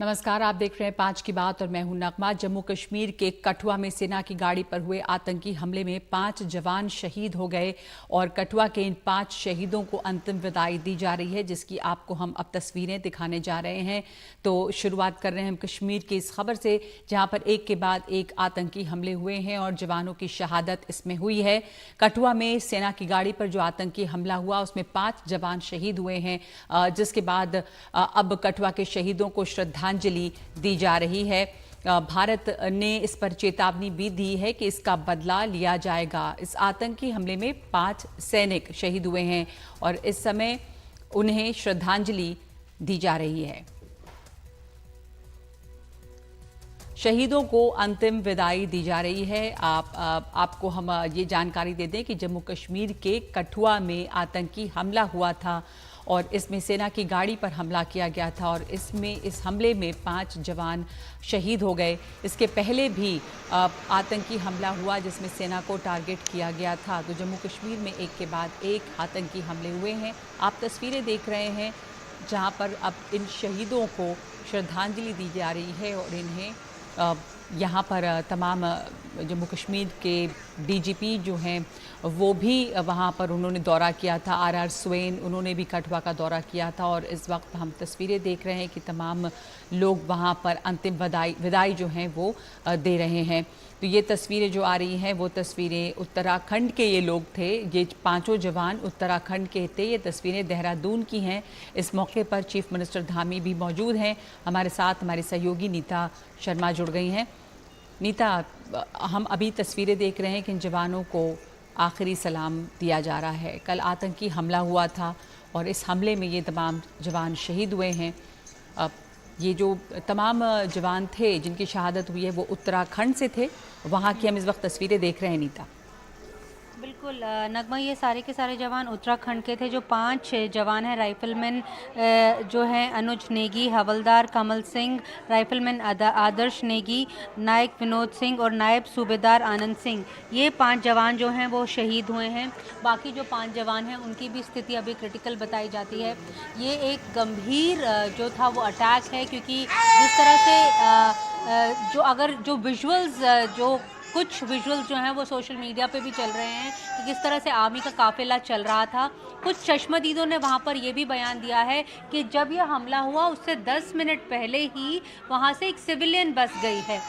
नमस्कार, आप देख रहे हैं 5 की बात और मैं हूं नगमा। जम्मू कश्मीर के कठुआ में सेना की गाड़ी पर हुए आतंकी हमले में 5 जवान शहीद हो गए और कठुआ के इन 5 शहीदों को अंतिम विदाई दी जा रही है, जिसकी आपको हम अब तस्वीरें दिखाने जा रहे हैं। तो शुरुआत कर रहे हैं हम कश्मीर की इस खबर से, जहां पर एक के बाद एक आतंकी हमले हुए हैं और जवानों की शहादत इसमें हुई है। कठुआ में सेना की गाड़ी पर जो आतंकी हमला हुआ उसमें 5 जवान शहीद हुए हैं, जिसके बाद अब कठुआ के शहीदों को श्रद्धांजलि दी जा रही है। भारत ने इस पर चेतावनी भी दी है कि इसका बदला लिया जाएगा। इस आतंकी हमले में 5 सैनिक शहीद हुए हैं और इस समय उन्हें श्रद्धांजलि दी जा रही है। शहीदों को अंतिम विदाई दी जा रही है। आपको हम ये जानकारी दे दें कि जम्मू कश्मीर के कठुआ में आतंकी हमला हुआ था और इसमें सेना की गाड़ी पर हमला किया गया था और इस हमले में 5 जवान शहीद हो गए। इसके पहले भी आतंकी हमला हुआ जिसमें सेना को टारगेट किया गया था। तो जम्मू कश्मीर में एक के बाद एक आतंकी हमले हुए हैं। आप तस्वीरें देख रहे हैं जहां पर अब इन शहीदों को श्रद्धांजलि दी जा रही है और इन्हें यहाँ पर तमाम जम्मू कश्मीर के डीजीपी जो हैं वो भी वहाँ पर उन्होंने दौरा किया था। आर स्वेन उन्होंने भी कठुआ का दौरा किया था और इस वक्त हम तस्वीरें देख रहे हैं कि तमाम लोग वहाँ पर अंतिम विदाई जो हैं वो दे रहे हैं। तो ये तस्वीरें जो आ रही हैं वो तस्वीरें उत्तराखंड के ये लोग थे। ये 5 जवान उत्तराखंड के थे। ये तस्वीरें देहरादून की हैं। इस मौके पर चीफ मिनिस्टर धामी भी मौजूद हैं। हमारे साथ हमारी सहयोगी नीता शर्मा जुड़ गई हैं। नीता, हम अभी तस्वीरें देख रहे हैं कि इन जवानों को आखिरी सलाम दिया जा रहा है। कल आतंकी हमला हुआ था और इस हमले में ये तमाम जवान शहीद हुए हैं। ये जो तमाम जवान थे जिनकी शहादत हुई है वो उत्तराखंड से थे। वहाँ की हम इस वक्त तस्वीरें देख रहे हैं नीता। बिल्कुल नगमा, ये सारे के सारे जवान उत्तराखंड के थे। जो 5 जवान हैं, राइफलमैन जो हैं अनुज नेगी, हवलदार कमल सिंह, राइफलमैन आदर्श नेगी, नायक विनोद सिंह और नायब सूबेदार आनंद सिंह, ये 5 जवान जो हैं वो शहीद हुए हैं। बाकी जो 5 जवान हैं उनकी भी स्थिति अभी क्रिटिकल बताई जाती है। ये एक गंभीर जो था वो अटैक है, क्योंकि जिस तरह से जो विजुअल्स जो कुछ विजुअल्स जो हैं वो सोशल मीडिया पे भी चल रहे हैं कि किस तरह से आर्मी का काफिला चल रहा था। कुछ चश्मदीदों ने वहाँ पर ये भी बयान दिया है कि जब यह हमला हुआ उससे 10 मिनट पहले ही वहाँ से एक सिविलियन बस गई है।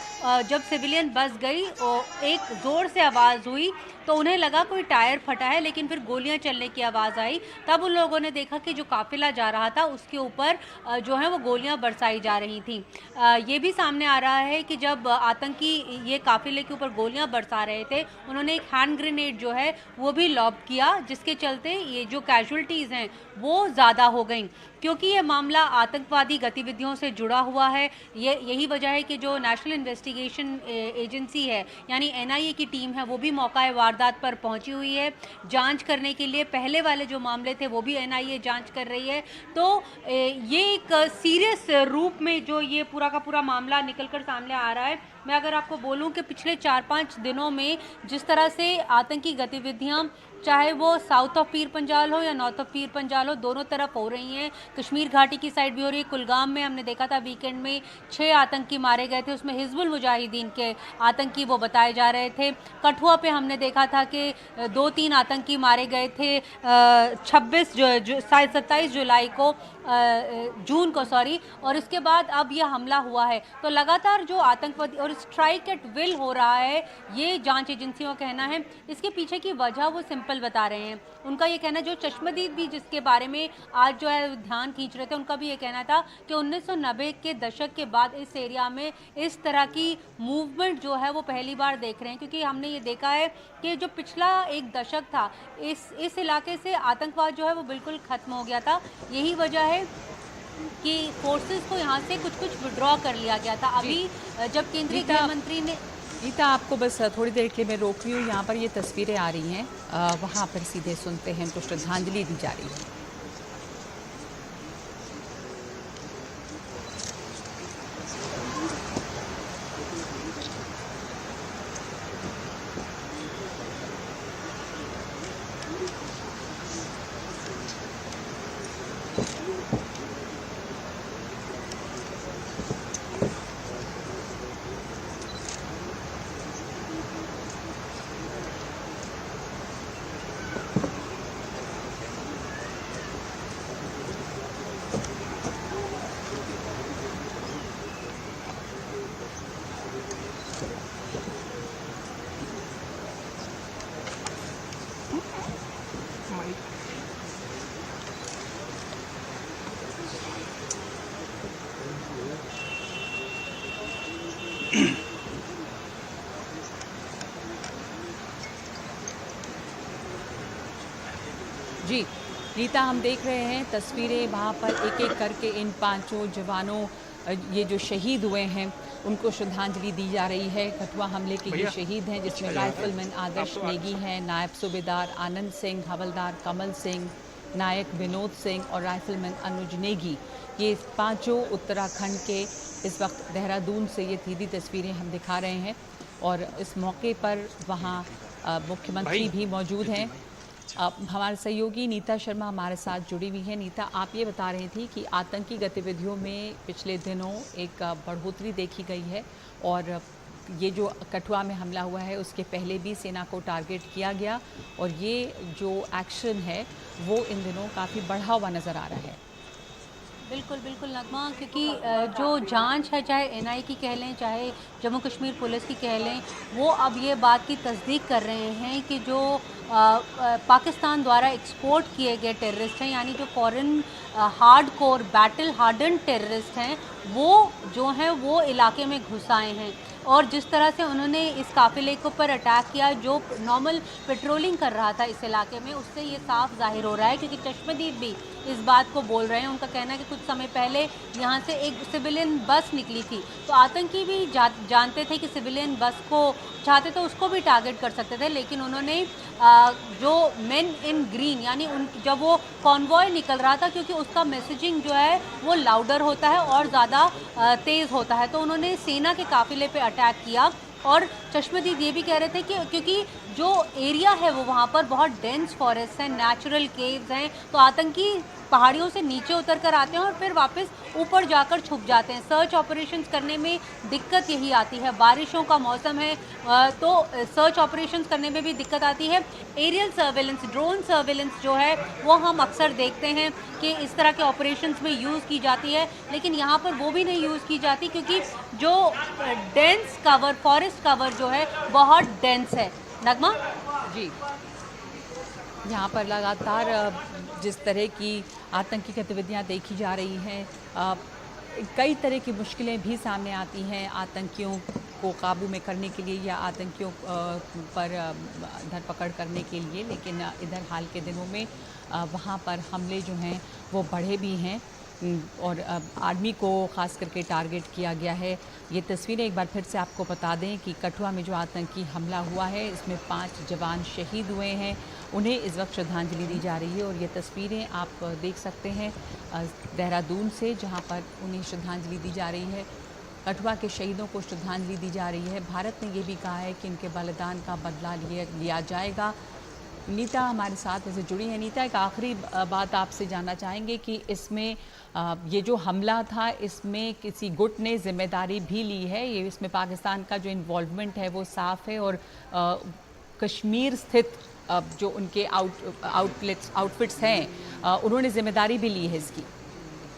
जब सिविलियन बस गई और एक ज़ोर से आवाज़ हुई तो उन्हें लगा कोई टायर फटा है, लेकिन फिर गोलियां चलने की आवाज़ आई। तब उन लोगों ने देखा कि जो काफिला जा रहा था उसके ऊपर जो है वो गोलियां बरसाई जा रही थी। ये भी सामने आ रहा है कि जब आतंकी ये काफिले के ऊपर गोलियां बरसा रहे थे, उन्होंने एक हैंड ग्रेनेड जो है वो भी लॉब किया, जिसके चलते ये जो कैजुअल्टीज़ हैं वो ज़्यादा हो गई। क्योंकि ये मामला आतंकवादी गतिविधियों से जुड़ा हुआ है, यही वजह है कि जो नेशनल इन्वेस्टिगेशन एजेंसी है यानी एनआईए की टीम है वो भी मौका वारदात पर पहुंची हुई है जांच करने के लिए। पहले वाले जो मामले थे वो भी एनआईए जांच कर रही है। तो ये एक सीरियस रूप में जो ये पूरा का पूरा मामला निकलकर सामने आ रहा है। मैं अगर आपको बोलूं कि पिछले 4-5 दिनों में जिस तरह से आतंकी गतिविधियां, चाहे वो साउथ ऑफ पीर पंजाल हो या नॉर्थ ऑफ पीर पंजाल हो, दोनों तरफ हो रही हैं। कश्मीर घाटी की साइड भी हो रही है। कुलगाम में हमने देखा था वीकेंड में 6 आतंकी मारे गए थे, उसमें हिजबुल मुजाहिदीन के आतंकी वो बताए जा रहे थे। कठुआ पे हमने देखा था कि 2-3 आतंकी मारे गए थे 27 जुलाई को जून को और इसके बाद अब यह हमला हुआ है। तो लगातार जो आतंकवादी और स्ट्राइक एट विल हो रहा है, ये जांच एजेंसियों का कहना है। इसके पीछे की वजह वो सिंपल बता रहे हैं। उनका ये कहना, जो चश्मदीद भी जिसके बारे में आज जो है ध्यान खींच रहे थे, उनका भी ये कहना था कि 1990 के दशक के बाद इस एरिया में इस तरह की मूवमेंट जो है वो पहली बार देख रहे हैं। क्योंकि हमने ये देखा है कि जो पिछला एक दशक था इस इलाके से आतंकवाद जो है वो बिल्कुल ख़त्म हो गया था। यही वजह है कि फोर्सेस को यहाँ से कुछ विड्रॉ कर लिया गया था। अभी जब केंद्रीय गृह मंत्री ने नीता, आपको बस थोड़ी देर के लिए मैं रोक रही हूँ। यहाँ पर ये तस्वीरें आ रही हैं, वहाँ पर सीधे सुनते हैं। तो श्रद्धांजलि दी जा रही है। जी नीता, हम देख रहे हैं तस्वीरें, वहाँ पर एक एक करके इन पांचों जवानों ये जो शहीद हुए हैं उनको श्रद्धांजलि दी जा रही है। कठुआ हमले के ये शहीद हैं, जिसमें राइफलमैन आदर्श नेगी हैं, नायब सूबेदार आनंद सिंह, हवलदार कमल सिंह, नायक विनोद सिंह और राइफलमैन अनुज नेगी। ये पांचों उत्तराखंड के इस वक्त देहरादून से ये सीधी तस्वीरें हम दिखा रहे हैं और इस मौके पर वहाँ मुख्यमंत्री भी मौजूद हैं। हमारे सहयोगी नीता शर्मा हमारे साथ जुड़ी हुई है। नीता, आप ये बता रही थी कि आतंकी गतिविधियों में पिछले दिनों एक बढ़ोतरी देखी गई है और ये जो कठुआ में हमला हुआ है उसके पहले भी सेना को टारगेट किया गया और ये जो एक्शन है वो इन दिनों काफ़ी बढ़ा हुआ नज़र आ रहा है। बिल्कुल बिल्कुल नगमा, क्योंकि जो जांच है, चाहे एनआई की कह लें, चाहे जम्मू कश्मीर पुलिस की कह लें, वो अब ये बात की तस्दीक कर रहे हैं कि जो पाकिस्तान द्वारा एक्सपोर्ट किए गए टेररिस्ट हैं, यानी जो foreign hard core battle harden terrorist हैं, वो जो हैं वो इलाके में घुस आए हैं। और जिस तरह से उन्होंने इस काफिले के ऊपर अटैक किया जो नॉर्मल पेट्रोलिंग कर रहा था इस इलाके में, उससे ये साफ जाहिर हो रहा है, क्योंकि चश्मदीद भी इस बात को बोल रहे हैं। उनका कहना है कि कुछ समय पहले यहाँ से एक सिविलियन बस निकली थी, तो आतंकी भी जानते थे कि सिविलियन बस को चाहते तो उसको भी टारगेट कर सकते थे, लेकिन उन्होंने जो मेन इन ग्रीन, यानी जब वो कॉन्वॉय निकल रहा था, क्योंकि उसका मैसेजिंग जो है वो लाउडर होता है और ज़्यादा तेज़ होता है, तो उन्होंने सेना के काफिले पे अटैक किया। और चश्मदीद ये भी कह रहे थे कि क्योंकि जो एरिया है वो वहाँ पर बहुत डेंस फॉरेस्ट हैं, नेचुरल केव्स हैं, तो आतंकी पहाड़ियों से नीचे उतर कर आते हैं और फिर वापस ऊपर जाकर छुप जाते हैं। सर्च ऑपरेशंस करने में दिक्कत यही आती है, बारिशों का मौसम है तो सर्च ऑपरेशंस करने में भी दिक्कत आती है। एरियल सर्वेलेंस, ड्रोन सर्वेलेंस जो है वो हम अक्सर देखते हैं कि इस तरह के ऑपरेशंस में यूज़ की जाती है, लेकिन यहाँ पर वो भी नहीं यूज़ की जाती, क्योंकि जो डेंस कवर, फॉरेस्ट कवर जो है बहुत डेंस है। नगमा जी, यहाँ पर लगातार जिस तरह की आतंकी गतिविधियाँ देखी जा रही हैं, कई तरह की मुश्किलें भी सामने आती हैं आतंकियों को काबू में करने के लिए या आतंकियों पर धरपकड़ करने के लिए, लेकिन इधर हाल के दिनों में वहाँ पर हमले जो हैं वो बढ़े भी हैं और आर्मी को ख़ास करके टारगेट किया गया है। ये तस्वीरें एक बार फिर से आपको बता दें कि कठुआ में जो आतंकी हमला हुआ है इसमें 5 जवान शहीद हुए हैं, उन्हें इस वक्त श्रद्धांजलि दी जा रही है और ये तस्वीरें आप देख सकते हैं देहरादून से, जहां पर उन्हें श्रद्धांजलि दी जा रही है। कठुआ के शहीदों को श्रद्धांजलि दी जा रही है। भारत ने ये भी कहा है कि इनके बलिदान का बदला लिया जाएगा। नीता हमारे साथ ऐसे जुड़ी हैं। नीता, एक आखिरी बात आपसे जानना चाहेंगे कि इसमें ये जो हमला था इसमें किसी गुट ने जिम्मेदारी भी ली है? ये इसमें पाकिस्तान का जो इन्वॉल्वमेंट है वो साफ है और कश्मीर स्थित जो उनके आउटफिट्स हैं उन्होंने जिम्मेदारी भी ली है इसकी?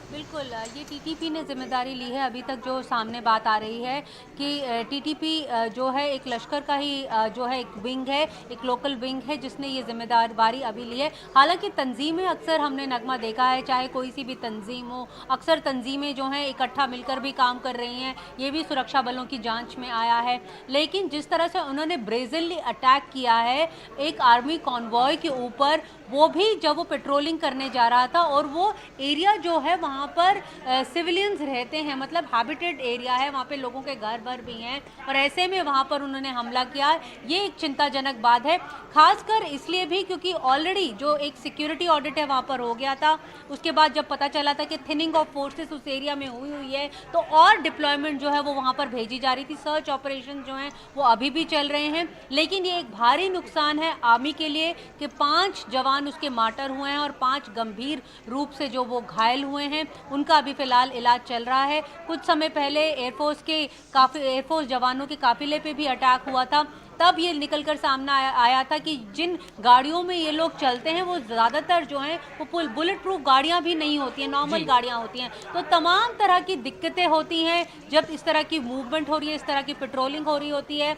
बिल्कुल, ये टीटीपी ने जिम्मेदारी ली है। अभी तक जो सामने बात आ रही है कि टीटीपी जो है एक लश्कर का ही जो है एक विंग है, एक लोकल विंग है जिसने ये जिम्मेदारी अभी ली है। हालांकि तंजीमें अक्सर हमने नगमा देखा है, चाहे कोई सी भी तंजीम हो, अक्सर तंजीमें जो हैं इकट्ठा मिलकर भी काम कर रही हैं, ये भी सुरक्षा बलों की जाँच में आया है। लेकिन जिस तरह से उन्होंने ब्रेजनली अटैक किया है एक आर्मी कॉन्वॉय के ऊपर, वो भी जब वो पेट्रोलिंग करने जा रहा था और वो एरिया जो है वहाँ पर सिविलियंस रहते हैं, मतलब हैबिटेड एरिया है, वहाँ पे लोगों के घर भर भी हैं और ऐसे में वहाँ पर उन्होंने हमला किया। ये एक चिंताजनक बात है, खासकर इसलिए भी क्योंकि ऑलरेडी जो एक सिक्योरिटी ऑडिट है वहाँ पर हो गया था। उसके बाद जब पता चला था कि थिनिंग ऑफ फोर्सेस उस एरिया में हुई है तो और डिप्लॉयमेंट जो है वो वहाँ पर भेजी जा रही थी। सर्च ऑपरेशन जो हैं वो अभी भी चल रहे हैं, लेकिन ये एक भारी नुकसान है आर्मी के लिए कि 5 जवान उसके मार्टर हुए हैं और 5 गंभीर रूप से जो वो घायल हुए हैं, उनका अभी फिलहाल इलाज चल रहा है। कुछ समय पहले एयरफोर्स जवानों के काफिले पे भी अटैक हुआ था, तब ये निकलकर सामने आया था कि जिन गाड़ियों में ये लोग चलते हैं वो ज़्यादातर जो हैं वो बुलेट प्रूफ गाड़ियाँ भी नहीं होती हैं, नॉर्मल गाड़ियाँ होती हैं। तो तमाम तरह की दिक्कतें होती हैं जब इस तरह की मूवमेंट हो रही है, इस तरह की पेट्रोलिंग हो रही होती है।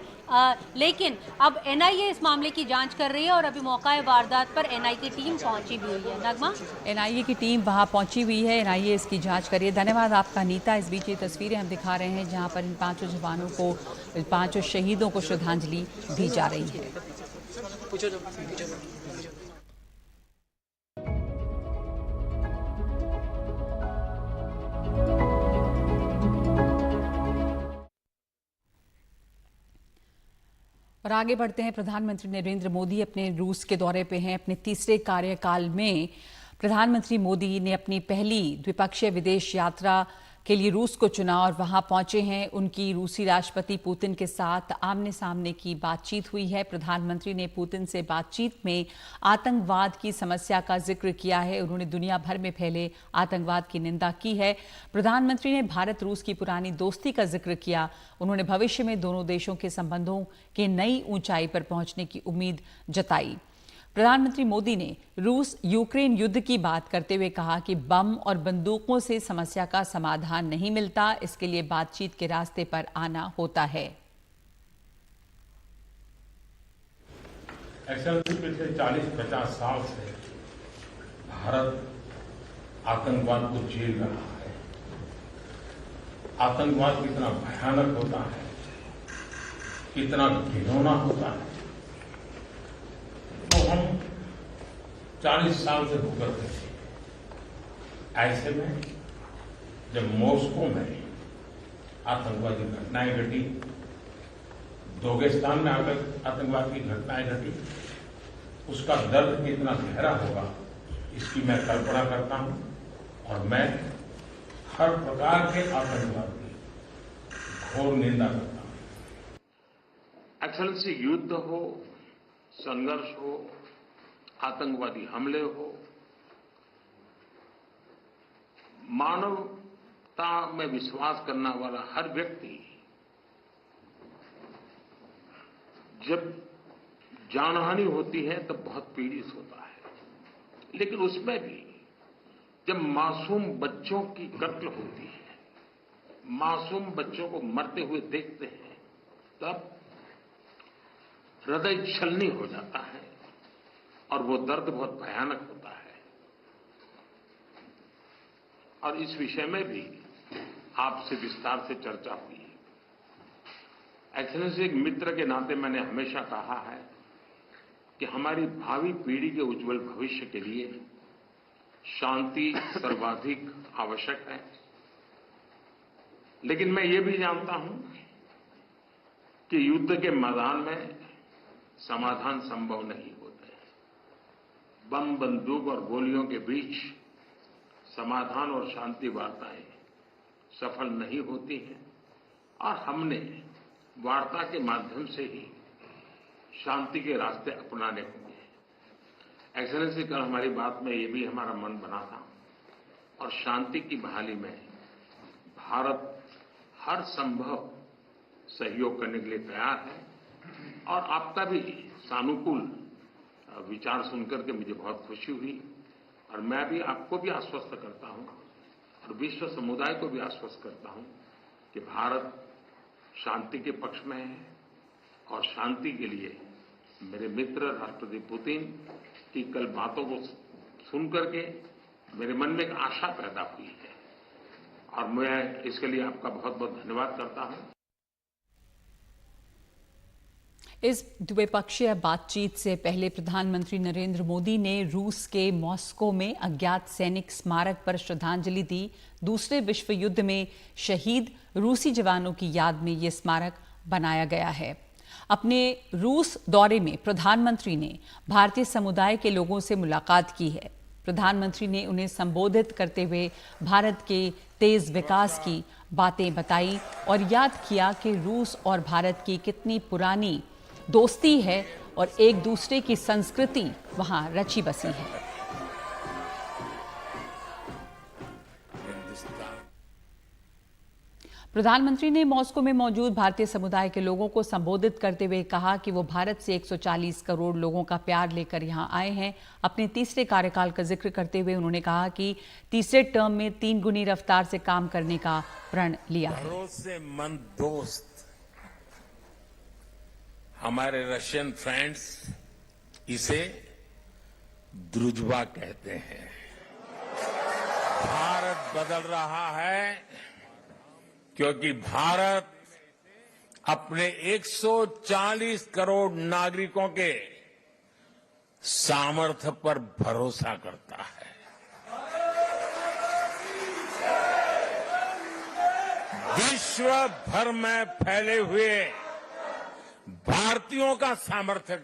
लेकिन अब एनआईए इस मामले की जांच कर रही है और अभी मौका वारदात पर एनआईए की टीम पहुंची भी हुई है। नगमा, एनआईए की टीम वहां पहुंची हुई है, एनआईए इसकी जांच करिए। धन्यवाद आपका नीता। इस बीच ये तस्वीरें हम दिखा रहे हैं जहां पर इन 5 जवानों को, 5 शहीदों को श्रद्धांजलि दी जा रही है। और आगे बढ़ते हैं। प्रधानमंत्री नरेंद्र मोदी अपने रूस के दौरे पे हैं। अपने तीसरे कार्यकाल में प्रधानमंत्री मोदी ने अपनी पहली द्विपक्षीय विदेश यात्रा के लिए रूस को चुना और वहां पहुंचे हैं। उनकी रूसी राष्ट्रपति पुतिन के साथ आमने सामने की बातचीत हुई है। प्रधानमंत्री ने पुतिन से बातचीत में आतंकवाद की समस्या का जिक्र किया है। उन्होंने दुनिया भर में फैले आतंकवाद की निंदा की है। प्रधानमंत्री ने भारत रूस की पुरानी दोस्ती का जिक्र किया। उन्होंने भविष्य में दोनों देशों के संबंधों के नई ऊंचाई पर पहुंचने की उम्मीद जताई। प्रधानमंत्री मोदी ने रूस यूक्रेन युद्ध की बात करते हुए कहा कि बम और बंदूकों से समस्या का समाधान नहीं मिलता, इसके लिए बातचीत के रास्ते पर आना होता है। पिछले 40-50 साल से भारत आतंकवाद को झेल रहा है। आतंकवाद कितना भयानक होता है, कितना घिनौना होता है, तो हम 40 साल से भुगत रहे थे। ऐसे में जब मॉस्को में आतंकवादी घटनाएं घटी, दागिस्तान में आतंकवाद की घटनाएं घटी, उसका दर्द कितना गहरा होगा इसकी मैं कल्पना करता हूं। और मैं हर प्रकार के आतंकवाद की घोर निंदा करता हूं। एक्सेलेंसी, युद्ध हो, संघर्ष हो, आतंकवादी हमले हो, मानवता में विश्वास करने वाला हर व्यक्ति जब जानहानि होती है तब बहुत पीड़ित होता है। लेकिन उसमें भी जब मासूम बच्चों की कत्ल होती है, मासूम बच्चों को मरते हुए देखते हैं, तब हृदय छलनी हो जाता है और वो दर्द बहुत भयानक होता है। और इस विषय में भी आपसे विस्तार से चर्चा हुई। एक्सेलेंसी, एक मित्र के नाते मैंने हमेशा कहा है कि हमारी भावी पीढ़ी के उज्जवल भविष्य के लिए शांति सर्वाधिक आवश्यक है। लेकिन मैं ये भी जानता हूं कि युद्ध के मैदान में समाधान संभव नहीं होते। बम, बंदूक और गोलियों के बीच समाधान और शांति वार्ताएं सफल नहीं होती हैं और हमने वार्ता के माध्यम से ही शांति के रास्ते अपनाने होंगे। एक्सेलेंसी, कल हमारी बात में ये भी हमारा मन बना था और शांति की बहाली में भारत हर संभव सहयोग करने के लिए तैयार है। और आपका भी सानुकूल विचार सुनकर के मुझे बहुत खुशी हुई। और मैं भी आपको भी आश्वस्त करता हूं और विश्व समुदाय को भी आश्वस्त करता हूं कि भारत शांति के पक्ष में है और शांति के लिए मेरे मित्र राष्ट्रपति पुतिन की कल बातों को सुनकर के मेरे मन में एक आशा पैदा हुई है और मैं इसके लिए आपका बहुत बहुत धन्यवाद करता हूं। इस द्विपक्षीय बातचीत से पहले प्रधानमंत्री नरेंद्र मोदी ने रूस के मॉस्को में अज्ञात सैनिक स्मारक पर श्रद्धांजलि दी। दूसरे विश्व युद्ध में शहीद रूसी जवानों की याद में ये स्मारक बनाया गया है। अपने रूस दौरे में प्रधानमंत्री ने भारतीय समुदाय के लोगों से मुलाकात की है। प्रधानमंत्री ने उन्हें संबोधित करते हुए भारत के तेज विकास की बातें बताई और याद किया कि रूस और भारत की कितनी पुरानी दोस्ती है और एक दूसरे की संस्कृति वहां रची बसी है। प्रधानमंत्री ने मॉस्को में मौजूद भारतीय समुदाय के लोगों को संबोधित करते हुए कहा कि वो भारत से 140 करोड़ लोगों का प्यार लेकर यहां आए हैं। अपने तीसरे कार्यकाल का जिक्र करते हुए उन्होंने कहा कि तीसरे टर्म में 3 गुनी रफ्तार से काम करने का प्रण लिया है। भरोसेमंद दोस्त हमारे रशियन फ्रेंड्स इसे द्रुजबा कहते हैं। भारत बदल रहा है क्योंकि भारत अपने 140 करोड़ नागरिकों के सामर्थ्य पर भरोसा करता है। विश्व भर में फैले हुए भारतीयों का सामर्थ्य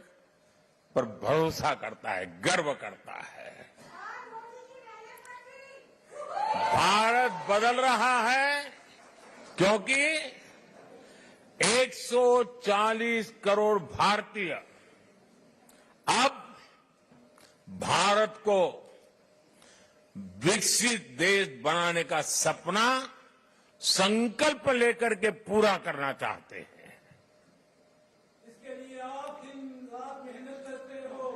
पर भरोसा करता है, गर्व करता है। भारत बदल रहा है क्योंकि 140 करोड़ भारतीय अब भारत को विकसित देश बनाने का सपना संकल्प लेकर के पूरा करना चाहते हैं। इसके लिए आप दिन रात मेहनत करते हो।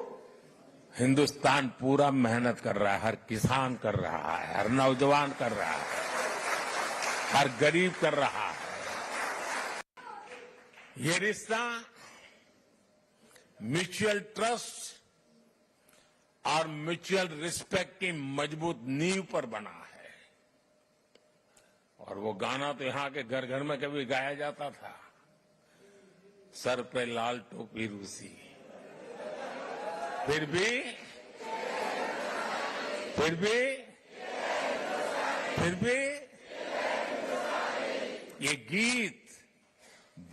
हिंदुस्तान पूरा मेहनत कर रहा है, हर किसान कर रहा है, हर नौजवान कर रहा है, हर गरीब कर रहा है। ये रिश्ता म्यूचुअल ट्रस्ट और म्यूचुअल रिस्पेक्ट की मजबूत नींव पर बना है। और वो गाना तो यहां के घर घर में कभी गाया जाता था, सर पे लाल टोपी रूसी, फिर भी ये गीत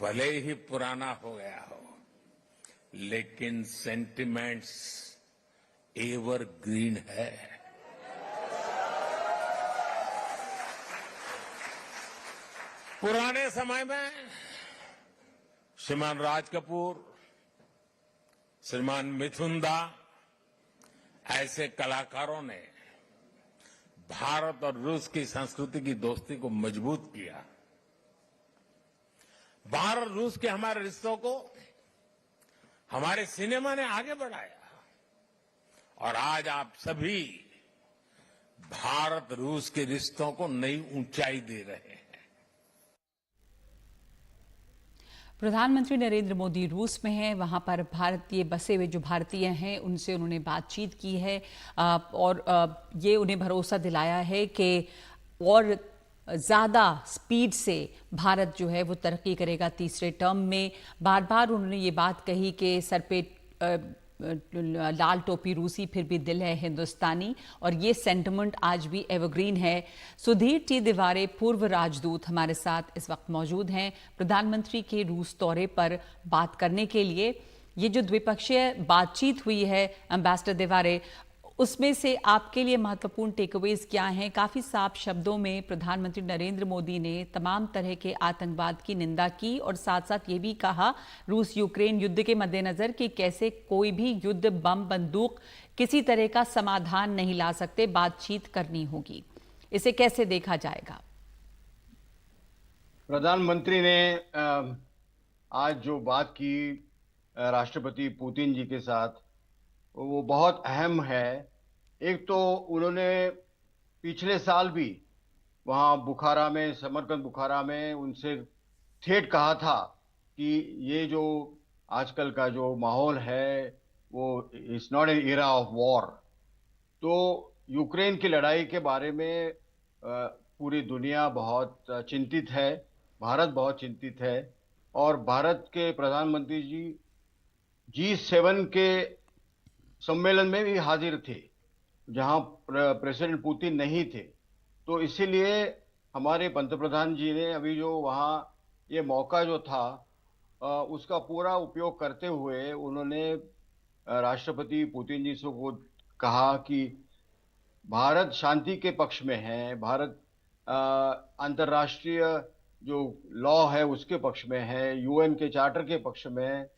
भले ही पुराना हो गया हो, लेकिन सेंटिमेंट्स एवरग्रीन है। पुराने समय में श्रीमान राज कपूर, श्रीमान मिथुन दा ऐसे कलाकारों ने भारत और रूस की संस्कृति की दोस्ती को मजबूत किया। भारत रूस के हमारे रिश्तों को हमारे सिनेमा ने आगे बढ़ाया और आज आप सभी भारत रूस के रिश्तों को नई ऊंचाई दे रहे हैं। प्रधानमंत्री नरेंद्र मोदी रूस में हैं। वहां पर भारतीय बसे हुए जो भारतीय हैं उनसे उन्होंने बातचीत की है और ये उन्हें भरोसा दिलाया है कि और ज़्यादा स्पीड से भारत जो है वो तरक्की करेगा तीसरे टर्म में। बार बार उन्होंने ये बात कही कि सर पे लाल टोपी रूसी फिर भी दिल है हिंदुस्तानी, और ये सेंटिमेंट आज भी एवरग्रीन है। सुधीर टी दिवारे पूर्व राजदूत हमारे साथ इस वक्त मौजूद हैं प्रधानमंत्री के रूस दौरे पर बात करने के लिए। ये जो द्विपक्षीय बातचीत हुई है एम्बेसडर दिवारे, उसमें से आपके लिए महत्वपूर्ण टेकअवेज क्या हैं? काफ़ी साफ शब्दों में प्रधानमंत्री नरेंद्र मोदी ने तमाम तरह के आतंकवाद की निंदा की और साथ साथ ये भी कहा रूस यूक्रेन युद्ध के मद्देनजर कि कैसे कोई भी युद्ध बम बंदूक किसी तरह का समाधान नहीं ला सकते, बातचीत करनी होगी। इसे कैसे देखा जाएगा? प्रधानमंत्री ने आज जो बात की राष्ट्रपति पुतिन जी के साथ, वो बहुत अहम है। एक तो उन्होंने पिछले साल भी वहाँ बुखारा में, समरकंद बुखारा में उनसे ठेठ कहा था कि ये जो आजकल का जो माहौल है वो it's not an era of war. तो यूक्रेन की लड़ाई के बारे में पूरी दुनिया बहुत चिंतित है, भारत बहुत चिंतित है। और भारत के प्रधानमंत्री जी G7 के सम्मेलन में भी हाजिर थे जहां प्रेसिडेंट पुतिन नहीं थे। तो इसीलिए हमारे पंतप्रधान जी ने अभी जो वहां ये मौका जो था उसका पूरा उपयोग करते हुए उन्होंने राष्ट्रपति पुतिन जी से को कहा कि भारत शांति के पक्ष में है, भारत अंतर्राष्ट्रीय जो लॉ है उसके पक्ष में है, UN के चार्टर के पक्ष में है,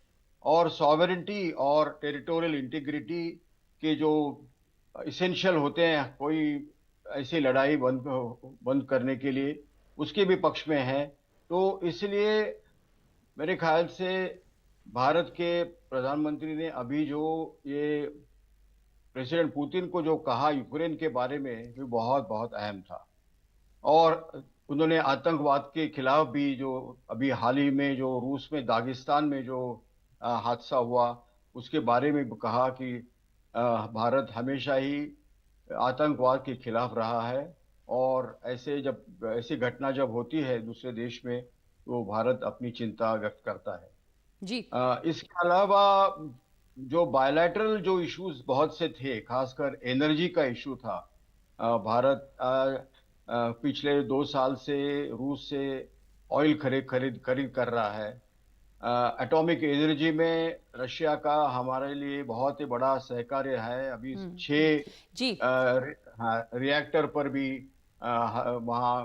और सॉवरेनिटी और टेरिटोरियल इंटीग्रिटी के जो इसेंशियल होते हैं कोई ऐसी लड़ाई बंद करने के लिए, उसके भी पक्ष में है। तो इसलिए मेरे ख्याल से भारत के प्रधानमंत्री ने अभी जो ये प्रेसिडेंट पुतिन को जो कहा यूक्रेन के बारे में, वो बहुत बहुत अहम था। और उन्होंने आतंकवाद के खिलाफ भी, जो अभी हाल ही में जो रूस में दागिस्तान में जो हादसा हुआ, उसके बारे में भी कहा कि भारत हमेशा ही आतंकवाद के खिलाफ रहा है। और ऐसी घटना जब होती है दूसरे देश में, तो भारत अपनी चिंता व्यक्त करता है। जी। इसके अलावा जो बायलैटरल जो इश्यूज बहुत से थे, खासकर एनर्जी का इशू था। भारत पिछले 2 साल से रूस से ऑयल खरीद खरीद खरीद कर रहा है। एटॉमिक एनर्जी में रशिया का हमारे लिए बहुत ही बड़ा सहकार्य है। अभी 6 जी। रिएक्टर पर भी वहाँ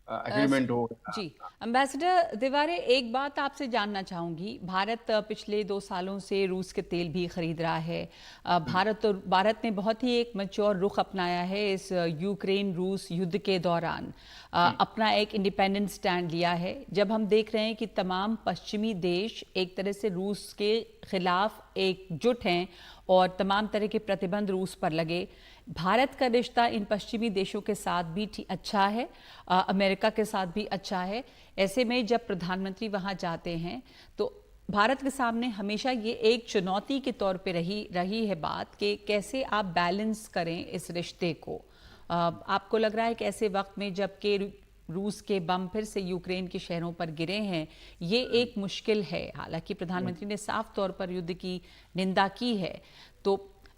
एग्रीमेंट हो गया। जी। एम्बेसडर तिवारी, एक बात आपसे जानना चाहूंगी। भारत पिछले 2 सालों से रूस के तेल भी खरीद रहा है। भारत ने बहुत ही एक मैच्योर रुख अपनाया है इस यूक्रेन रूस युद्ध के दौरान। अपना एक इंडिपेंडेंट स्टैंड लिया है। जब हम देख रहे हैं कि तमाम पश्चिमी देश एक तरह से रूस के खिलाफ एकजुट हैं और तमाम तरह के प्रतिबंध रूस पर लगे, भारत का रिश्ता इन पश्चिमी देशों के साथ भी अच्छा है, अमेरिका के साथ भी अच्छा है। ऐसे में जब प्रधानमंत्री वहां जाते हैं तो भारत के सामने हमेशा ये एक चुनौती के तौर पे रही है बात कि कैसे आप बैलेंस करें इस रिश्ते को। आपको लग रहा है कि ऐसे वक्त में जबकि रूस के बम फिर से यूक्रेन के शहरों पर गिरे हैं, ये एक मुश्किल है। हालांकि प्रधानमंत्री ने साफ तौर पर युद्ध की निंदा की है, तो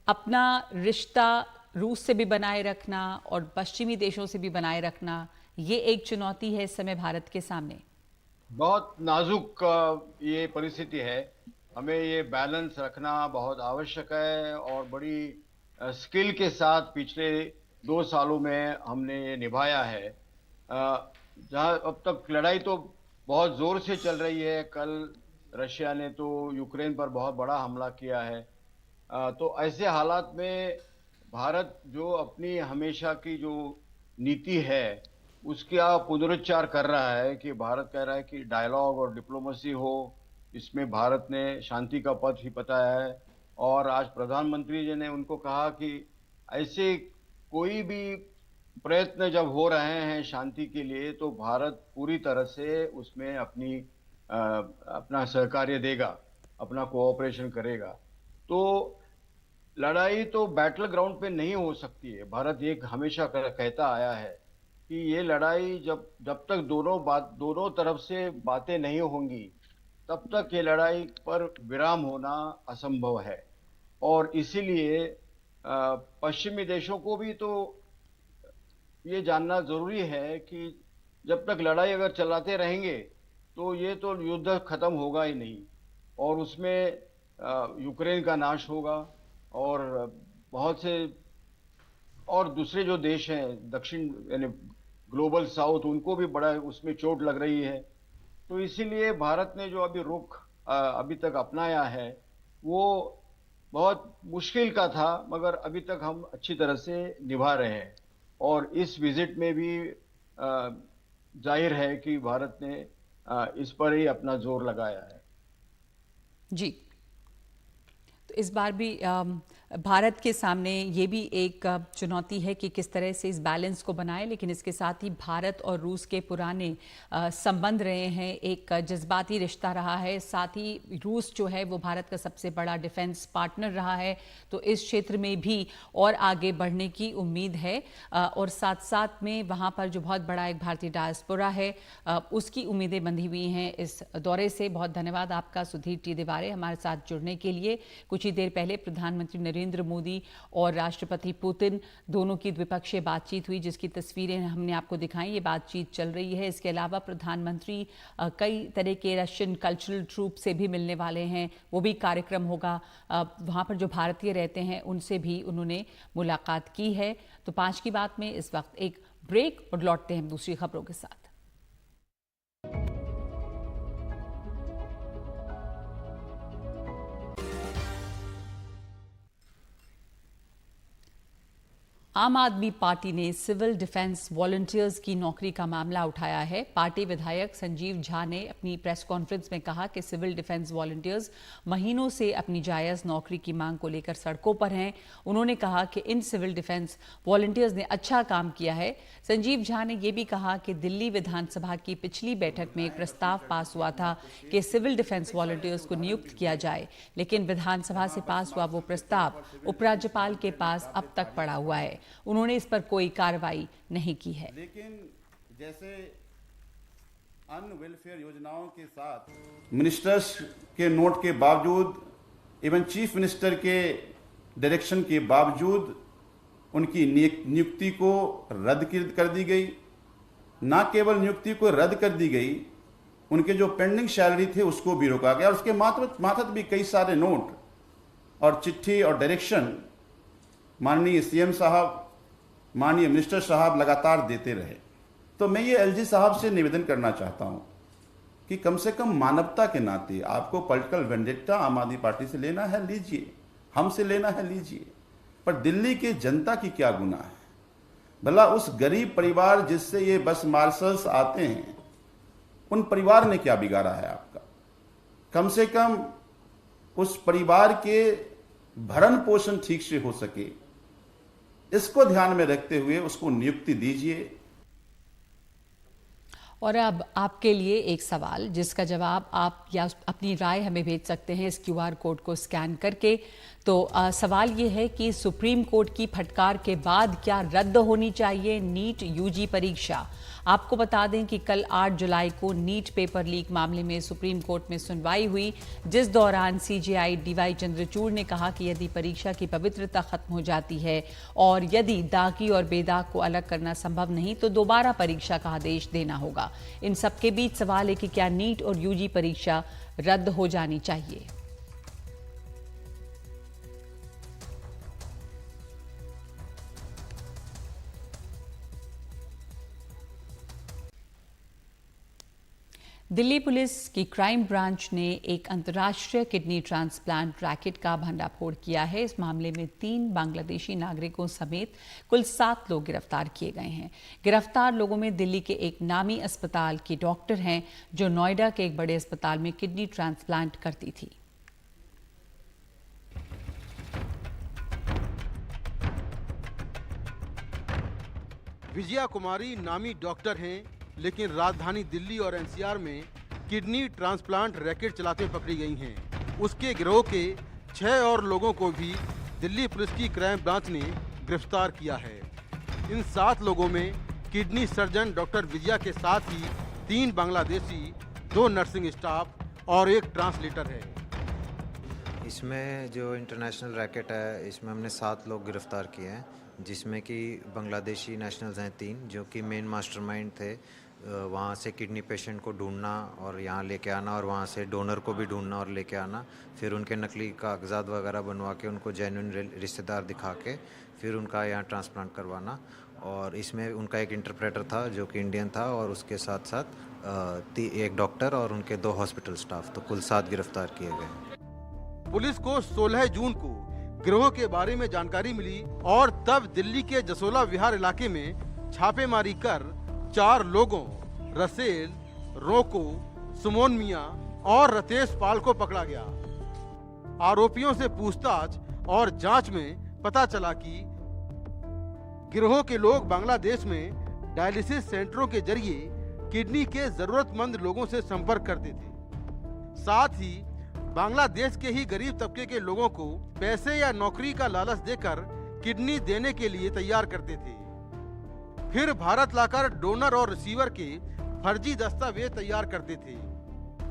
अपना रिश्ता रूस से भी बनाए रखना और पश्चिमी देशों से भी बनाए रखना, ये एक चुनौती है इस समय भारत के सामने। बहुत नाजुक ये परिस्थिति है। हमें ये बैलेंस रखना बहुत आवश्यक है और बड़ी स्किल के साथ पिछले 2 सालों में हमने ये निभाया है। जहाँ अब तक लड़ाई तो बहुत जोर से चल रही है। कल रशिया ने तो यूक्रेन पर बहुत बड़ा हमला किया है। तो ऐसे हालात में भारत जो अपनी हमेशा की जो नीति है, उसका पुनरुच्चार कर रहा है कि भारत कह रहा है कि डायलॉग और डिप्लोमेसी हो। इसमें भारत ने शांति का पथ ही बताया है। और आज प्रधानमंत्री जी ने उनको कहा कि ऐसे कोई भी प्रयत्न जब हो रहे हैं शांति के लिए, तो भारत पूरी तरह से उसमें अपना सहकार्य देगा, अपना कोऑपरेशन करेगा। तो लड़ाई तो बैटल ग्राउंड पे नहीं हो सकती है। भारत ये हमेशा कहता आया है कि ये लड़ाई जब तक दोनों तरफ से बातें नहीं होंगी, तब तक ये लड़ाई पर विराम होना असंभव है। और इसीलिए पश्चिमी देशों को भी तो ये जानना जरूरी है कि जब तक लड़ाई अगर चलाते रहेंगे, तो ये तो युद्ध खत्म होगा ही नहीं, और उसमें यूक्रेन का नाश होगा और बहुत से और दूसरे जो देश हैं दक्षिण यानी ग्लोबल साउथ, उनको भी बड़ा उसमें चोट लग रही है। तो इसीलिए भारत ने जो अभी रुख अभी तक अपनाया है, वो बहुत मुश्किल का था, मगर अभी तक हम अच्छी तरह से निभा रहे हैं। और इस विजिट में भी जाहिर है कि भारत ने इस पर ही अपना जोर लगाया है। जी। तो इस बार भी भारत के सामने ये भी एक चुनौती है कि किस तरह से इस बैलेंस को बनाए। लेकिन इसके साथ ही भारत और रूस के पुराने संबंध रहे हैं, एक जज्बाती रिश्ता रहा है। साथ ही रूस जो है वो भारत का सबसे बड़ा डिफेंस पार्टनर रहा है, तो इस क्षेत्र में भी और आगे बढ़ने की उम्मीद है। और साथ साथ में वहाँ पर जो बहुत बड़ा एक भारतीय डायस्पोरा है, उसकी उम्मीदें बंधी हुई हैं इस दौरे से। बहुत धन्यवाद आपका सुधीर टी दिवारे हमारे साथ जुड़ने के लिए। कुछ ही देर पहले प्रधानमंत्री नरेंद्र मोदी और राष्ट्रपति पुतिन दोनों की द्विपक्षीय बातचीत हुई, जिसकी तस्वीरें हमने आपको दिखाई। ये बातचीत चल रही है। इसके अलावा प्रधानमंत्री कई तरह के रशियन कल्चरल ट्रूप से भी मिलने वाले हैं, वो भी कार्यक्रम होगा। वहाँ पर जो भारतीय रहते हैं उनसे भी उन्होंने मुलाकात की है। तो 5 की बात में इस वक्त एक ब्रेक और लौटते हैं दूसरी खबरों के साथ। आम आदमी पार्टी ने सिविल डिफेंस वॉलंटियर्स की नौकरी का मामला उठाया है। पार्टी विधायक संजीव झा ने अपनी प्रेस कॉन्फ्रेंस में कहा कि सिविल डिफेंस वॉलंटियर्स महीनों से अपनी जायज नौकरी की मांग को लेकर सड़कों पर हैं। उन्होंने कहा कि इन सिविल डिफेंस वॉलंटियर्स ने अच्छा काम किया है। संजीव झा ने यह भी कहा कि दिल्ली विधानसभा की पिछली बैठक में एक प्रस्ताव पास हुआ था कि सिविल डिफेंस वॉलंटियर्स को नियुक्त किया जाए, लेकिन विधानसभा से पास हुआ वो प्रस्ताव उपराज्यपाल के पास अब तक पड़ा हुआ है। उन्होंने इस पर कोई कार्रवाई नहीं की है। लेकिन जैसे अन्य वेलफेयर योजनाओं के साथ मिनिस्टर्स के नोट के बावजूद, इवन चीफ मिनिस्टर के डायरेक्शन के बावजूद उनकी नियुक्ति को रद्द कर दी गई। ना केवल नियुक्ति को रद्द कर दी गई, उनके जो पेंडिंग सैलरी थे उसको भी रोका गया और उसके मातहत भी कई सारे नोट और चिट्ठी और डायरेक्शन माननीय सीएम साहब, माननीय मिनिस्टर साहब लगातार देते रहे। तो मैं ये एलजी साहब से निवेदन करना चाहता हूं कि कम से कम मानवता के नाते आपको पॉलिटिकल वेंडेटा आम आदमी पार्टी से लेना है लीजिए, हमसे लेना है लीजिए, पर दिल्ली की जनता की क्या गुनाह है? भला उस गरीब परिवार जिससे ये बस मार्शल्स आते हैं, उन परिवार ने क्या बिगाड़ा है आपका? कम से कम उस परिवार के भरण पोषण ठीक से हो सके, इसको ध्यान में रखते हुए उसको नियुक्ति दीजिए। और अब आपके लिए एक सवाल जिसका जवाब आप या अपनी राय हमें भेज सकते हैं इस QR कोड को स्कैन करके। तो सवाल ये है कि सुप्रीम कोर्ट की फटकार के बाद क्या रद्द होनी चाहिए नीट यूजी परीक्षा? आपको बता दें कि कल 8 जुलाई को नीट पेपर लीक मामले में सुप्रीम कोर्ट में सुनवाई हुई, जिस दौरान CJI DY चंद्रचूड़ ने कहा कि यदि परीक्षा की पवित्रता खत्म हो जाती है और यदि दागी और बेदाग को अलग करना संभव नहीं तो दोबारा परीक्षा का आदेश देना होगा। इन सबके बीच सवाल है कि क्या नीट और यूजी परीक्षा रद्द हो जानी चाहिए? दिल्ली पुलिस की क्राइम ब्रांच ने एक अंतर्राष्ट्रीय किडनी ट्रांसप्लांट रैकेट का भंडाफोड़ किया है। इस मामले में 3 बांग्लादेशी नागरिकों समेत कुल 7 लोग गिरफ्तार किए गए हैं। गिरफ्तार लोगों में दिल्ली के एक नामी अस्पताल की डॉक्टर हैं जो नोएडा के एक बड़े अस्पताल में किडनी ट्रांसप्लांट करती थी। विजया कुमारी नामी डॉक्टर हैं, लेकिन राजधानी दिल्ली और NCR में किडनी ट्रांसप्लांट रैकेट चलाते पकड़ी गई हैं। उसके गिरोह के 6 और लोगों को भी दिल्ली पुलिस की क्राइम ब्रांच ने गिरफ्तार किया है। इन 7 लोगों में किडनी सर्जन डॉक्टर विजया के साथ ही 3 बांग्लादेशी, 2 नर्सिंग स्टाफ और 1 ट्रांसलेटर है। इसमें जो इंटरनेशनल रैकेट है, इसमें हमने 7 लोग गिरफ्तार किए हैं, जिसमें कि बांग्लादेशी नेशनल्स हैं 3 जो कि मेन मास्टरमाइंड थे। वहाँ से किडनी पेशेंट को ढूंढना और यहाँ लेके आना और वहाँ से डोनर को भी ढूंढना और लेके आना, फिर उनके नकली कागजात वगैरह बनवा के उनको जेन्युइन रिश्तेदार दिखा के फिर उनका यहाँ ट्रांसप्लांट करवाना। और इसमें उनका एक इंटरप्रेटर था जो कि इंडियन था और उसके साथ साथ 1 डॉक्टर और उनके 2 हॉस्पिटल स्टाफ, तो कुल 7 गिरफ्तार किए गए। पुलिस को 16 जून को गिरोह के बारे में जानकारी मिली और तब दिल्ली के जसोला विहार इलाके में छापेमारी कर 4 लोगों रसेल, रोको, सुमोन मियां और रतेश पाल को पकड़ा गया। आरोपियों से पूछताछ और जांच में पता चला कि गिरोह के लोग बांग्लादेश में डायलिसिस सेंटरों के जरिए किडनी के जरूरतमंद लोगों से संपर्क करते थे। साथ ही बांग्लादेश के ही गरीब तबके के लोगों को पैसे या नौकरी का लालच देकर किडनी देने के लिए तैयार करते थे। फिर भारत लाकर डोनर और रिसीवर के फर्जी दस्तावेज तैयार करते थे,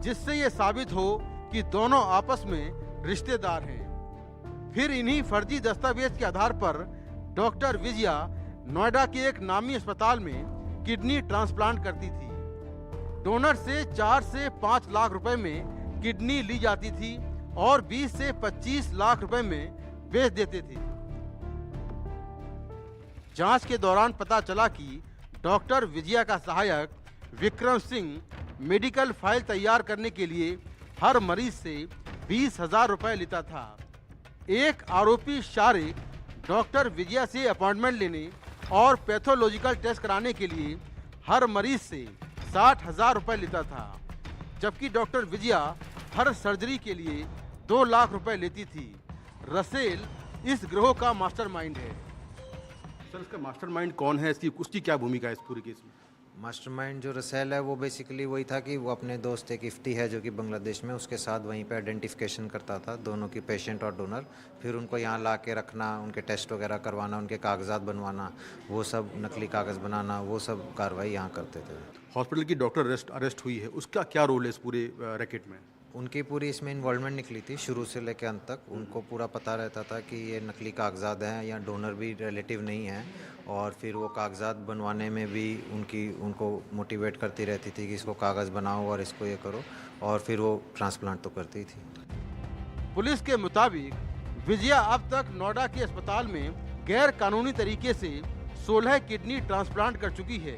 जिससे ये साबित हो कि दोनों आपस में रिश्तेदार हैं। फिर इन्हीं फर्जी दस्तावेज के आधार पर डॉक्टर विजया नोएडा के एक नामी अस्पताल में किडनी ट्रांसप्लांट करती थी। डोनर से 4 से 5 लाख रुपए में किडनी ली जाती थी और 20 से 25 लाख रुपए में बेच देते थे। जांच के दौरान पता चला कि डॉक्टर विजया का सहायक विक्रम सिंह मेडिकल फाइल तैयार करने के लिए हर मरीज से 20,000 रुपए लेता था। एक आरोपी शारिक डॉक्टर विजया से अपॉइंटमेंट लेने और पैथोलॉजिकल टेस्ट कराने के लिए हर मरीज से 60,000 रुपए लेता था, जबकि डॉक्टर विजया हर सर्जरी के लिए 2 लाख रुपए लेती थी। रसेल इस गिरोह का मास्टरमाइंड है। सर, इसका मास्टरमाइंड कौन है, उसकी क्या भूमिका है इस पूरे केस में? मास्टरमाइंड जो रसेल है वो बेसिकली वही था कि वो अपने दोस्त एक इफ्ती है जो कि बांग्लादेश में, उसके साथ वहीं पे आइडेंटिफिकेशन करता था दोनों की, पेशेंट और डोनर। फिर उनको यहाँ ला के रखना, उनके टेस्ट वगैरह करवाना, उनके कागजात बनवाना, वो सब नकली कागज़ बनाना, वो सब कार्रवाई यहाँ करते थे। हॉस्पिटल की डॉक्टर अरेस्ट हुई है, उसका क्या रोल है इस पूरे रैकेट में? उनकी पूरी इसमें इन्वॉल्वमेंट निकली थी शुरू से लेकर अंत तक। उनको पूरा पता रहता था कि ये नकली कागजात हैं या डोनर भी रिलेटिव नहीं है, और फिर वो कागजात बनवाने में भी उनको मोटिवेट करती रहती थी कि इसको कागज़ बनाओ और इसको ये करो, और फिर वो ट्रांसप्लांट तो करती थी। पुलिस के मुताबिक विजया अब तक नोएडा के अस्पताल में गैर कानूनी तरीके से 16 किडनी ट्रांसप्लांट कर चुकी है।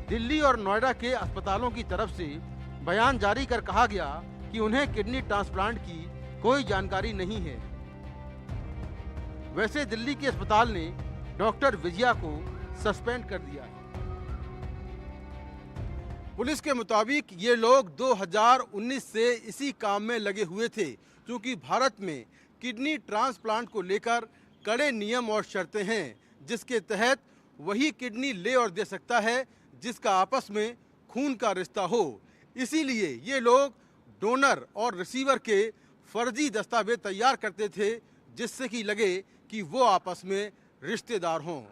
दिल्ली और नोएडा के अस्पतालों की तरफ से बयान जारी कर कहा गया कि उन्हें किडनी ट्रांसप्लांट की कोई जानकारी नहीं है। वैसे दिल्ली के अस्पताल ने डॉक्टर विजया को सस्पेंड कर दिया है। पुलिस के मुताबिक ये लोग 2019 से इसी काम में लगे हुए थे, क्योंकि भारत में किडनी ट्रांसप्लांट को लेकर कड़े नियम और शर्तें हैं, जिसके तहत वही किडनी ले और दे सकता है जिसका आपस में खून का रिश्ता हो। इसीलिए ये लोग डोनर और रिसीवर के फर्जी दस्तावेज तैयार करते थे, जिससे कि लगे कि वो आपस में रिश्तेदार हों।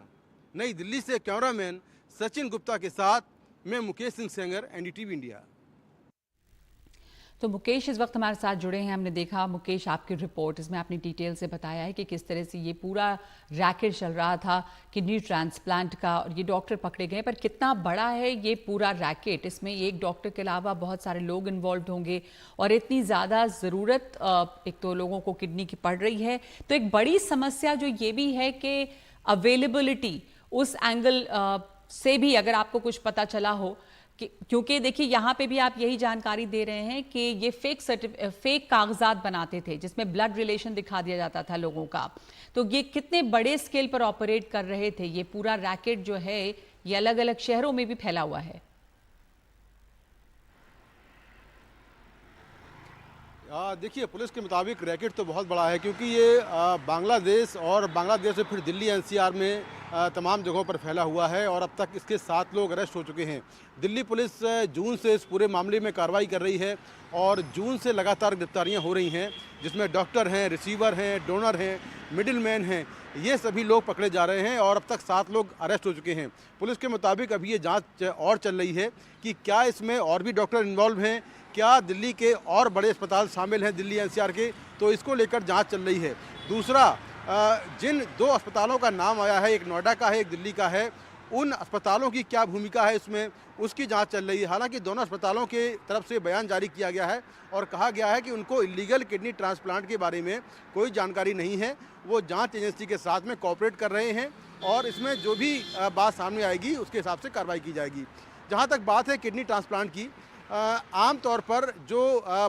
नई दिल्ली से कैमरामैन सचिन गुप्ता के साथ मैं मुकेश सिंह सेंगर, एनडीटीवी इंडिया। तो मुकेश इस वक्त हमारे साथ जुड़े हैं। हमने देखा मुकेश आपकी रिपोर्ट, इसमें आपने डिटेल से बताया है कि किस तरह से ये पूरा रैकेट चल रहा था किडनी ट्रांसप्लांट का, और ये डॉक्टर पकड़े गए। पर कितना बड़ा है ये पूरा रैकेट, इसमें एक डॉक्टर के अलावा बहुत सारे लोग इन्वॉल्व होंगे, और इतनी ज़्यादा ज़रूरत एक तो लोगों को किडनी की पड़ रही है। तो एक बड़ी समस्या जो ये भी है कि अवेलेबिलिटी, उस एंगल से भी अगर आपको कुछ पता चला हो, क्योंकि देखिए यहाँ पे भी आप यही जानकारी दे रहे हैं कि ये फेक कागजात बनाते थे जिसमें ब्लड रिलेशन दिखा दिया जाता था लोगों का। तो ये कितने बड़े स्केल पर ऑपरेट कर रहे थे, ये पूरा रैकेट जो है ये अलग अलग शहरों में भी फैला हुआ है। देखिए, पुलिस के मुताबिक रैकेट तो बहुत बड़ा है, क्योंकि ये बांग्लादेश और बांग्लादेश से फिर दिल्ली एनसीआर में तमाम जगहों पर फैला हुआ है, और अब तक इसके 7 लोग अरेस्ट हो चुके हैं। दिल्ली पुलिस जून से इस पूरे मामले में कार्रवाई कर रही है, और जून से लगातार गिरफ्तारियां हो रही हैं, जिसमें डॉक्टर हैं, रिसीवर हैं, डोनर हैं, मिडिलमैन हैं, ये सभी लोग पकड़े जा रहे हैं, और अब तक 7 लोग अरेस्ट हो चुके हैं। पुलिस के मुताबिक अभी ये जांच और चल रही है कि क्या इसमें और भी डॉक्टर इन्वॉल्व हैं, क्या दिल्ली के और बड़े अस्पताल शामिल हैं दिल्ली एनसीआर के, तो इसको लेकर जांच चल रही है। दूसरा, जिन 2 अस्पतालों का नाम आया है, एक नोएडा का है, एक दिल्ली का है, उन अस्पतालों की क्या भूमिका है इसमें, उसकी जांच चल रही है। हालांकि दोनों अस्पतालों के तरफ से बयान जारी किया गया है और कहा गया है कि उनको इलीगल किडनी ट्रांसप्लांट के बारे में कोई जानकारी नहीं है, वो जांच एजेंसी के साथ में कोऑपरेट कर रहे हैं, और इसमें जो भी बात सामने आएगी उसके हिसाब से कार्रवाई की जाएगी। जहाँ तक बात है किडनी ट्रांसप्लांट की, आम तौर पर जो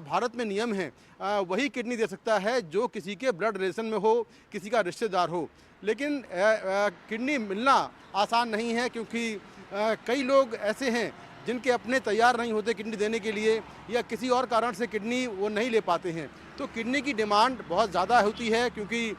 भारत में नियम है, वही किडनी दे सकता है जो किसी के ब्लड रिलेशन में हो, किसी का रिश्तेदार हो। लेकिन किडनी मिलना आसान नहीं है, क्योंकि कई लोग ऐसे हैं जिनके अपने तैयार नहीं होते किडनी देने के लिए, या किसी और कारण से किडनी वो नहीं ले पाते हैं। तो किडनी की डिमांड बहुत ज़्यादा होती है, क्योंकि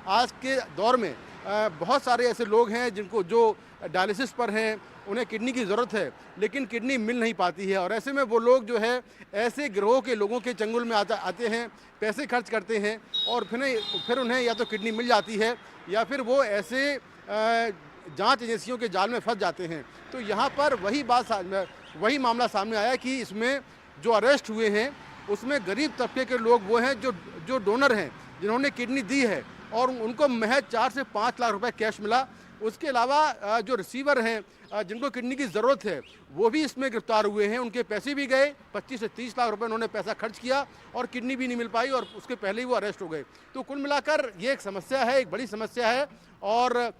आज के दौर में बहुत सारे ऐसे लोग हैं जिनको जो डायलिसिस पर हैं, उन्हें किडनी की ज़रूरत है, लेकिन किडनी मिल नहीं पाती है, और ऐसे में वो लोग जो है ऐसे गिरोह के लोगों के चंगुल में आते हैं, पैसे खर्च करते हैं, और फिर उन्हें या तो किडनी मिल जाती है, या फिर वो ऐसे जांच एजेंसियों के जाल में फंस जाते हैं। तो यहाँ पर वही मामला सामने आया कि इसमें जो अरेस्ट हुए हैं उसमें गरीब तबके के लोग वो हैं जो डोनर हैं, जिन्होंने किडनी दी है, और उनको महज 4 से 5 लाख रुपए कैश मिला। उसके अलावा जो रिसीवर हैं, जिनको किडनी की ज़रूरत है, वो भी इसमें गिरफ्तार हुए हैं, उनके पैसे भी गए, 25 से 30 लाख रुपए उन्होंने पैसा खर्च किया, और किडनी भी नहीं मिल पाई, और उसके पहले ही वो अरेस्ट हो गए। तो कुल मिलाकर ये एक समस्या है, एक बड़ी समस्या है, और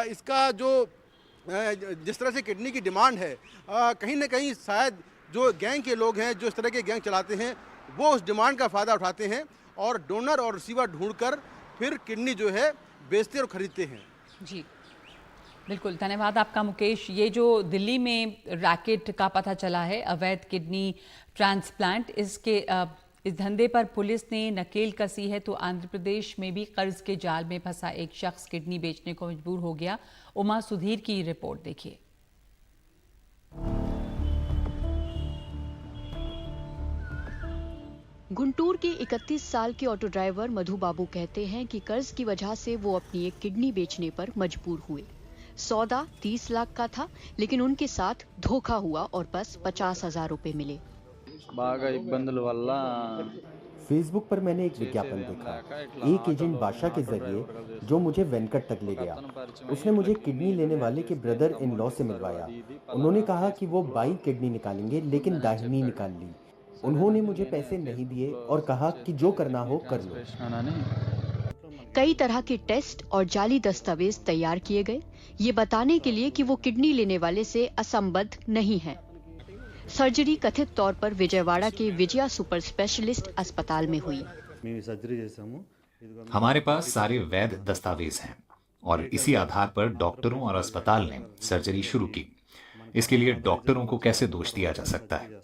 इसका जो जिस तरह से किडनी की डिमांड है, कहीं ना कहीं शायद जो गैंग के लोग हैं, जो इस तरह के गैंग चलाते हैं, वो उस डिमांड का फ़ायदा उठाते हैं, और डोनर और रिसीवर ढूंढकर फिर किडनी जो है बेचते और खरीदते हैं। जी बिल्कुल, धन्यवाद आपका मुकेश। ये जो दिल्ली में रैकेट का पता चला है, अवैध किडनी ट्रांसप्लांट, इस धंधे पर पुलिस ने नकेल कसी है, तो आंध्र प्रदेश में भी कर्ज के जाल में फंसा एक शख्स किडनी बेचने को मजबूर हो गया। उमा सुधीर की रिपोर्ट देखिए। गुंटूर के 31 साल के ऑटो ड्राइवर मधु बाबू कहते हैं कि कर्ज की वजह से वो अपनी एक किडनी बेचने पर मजबूर हुए। सौदा 30 लाख का था, लेकिन उनके साथ धोखा हुआ और बस 50,000 रुपए मिले। బాగా ఇబ్బందుల వల్ల फेसबुक पर मैंने एक विज्ञापन देखा, एक एजेंट बादशाह के जरिए, जो मुझे वेंकट तक ले गया। उसने मुझे किडनी लेने वाले के ब्रदर इन लॉ से मिलवाया। उन्होंने कहा कि वो 22 किडनी निकालेंगे, लेकिन दाहिनी निकाल ली। उन्होंने मुझे पैसे नहीं दिए और कहा कि जो करना हो कर लो। कई तरह के टेस्ट और जाली दस्तावेज तैयार किए गए, ये बताने के लिए कि वो किडनी लेने वाले से असंबद्ध नहीं है। सर्जरी कथित तौर पर विजयवाड़ा के विजया सुपर स्पेशलिस्ट अस्पताल में हुई। हमारे पास सारे वैध दस्तावेज हैं और इसी आधार पर डॉक्टरों और अस्पताल ने सर्जरी शुरू की। इसके लिए डॉक्टरों को कैसे दोष दिया जा सकता है?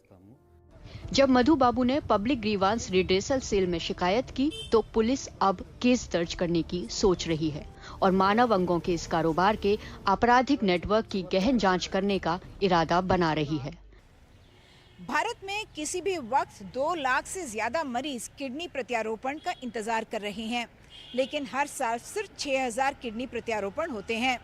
जब मधु बाबू ने पब्लिक ग्रीवांस रिड्रेसल सेल में शिकायत की, तो पुलिस अब केस दर्ज करने की सोच रही है और मानव अंगों के इस कारोबार के आपराधिक नेटवर्क की गहन जांच करने का इरादा बना रही है। भारत में किसी भी वक्त 2 लाख से ज्यादा मरीज किडनी प्रत्यारोपण का इंतजार कर रहे हैं, लेकिन हर साल सिर्फ 6,000 किडनी प्रत्यारोपण होते हैं।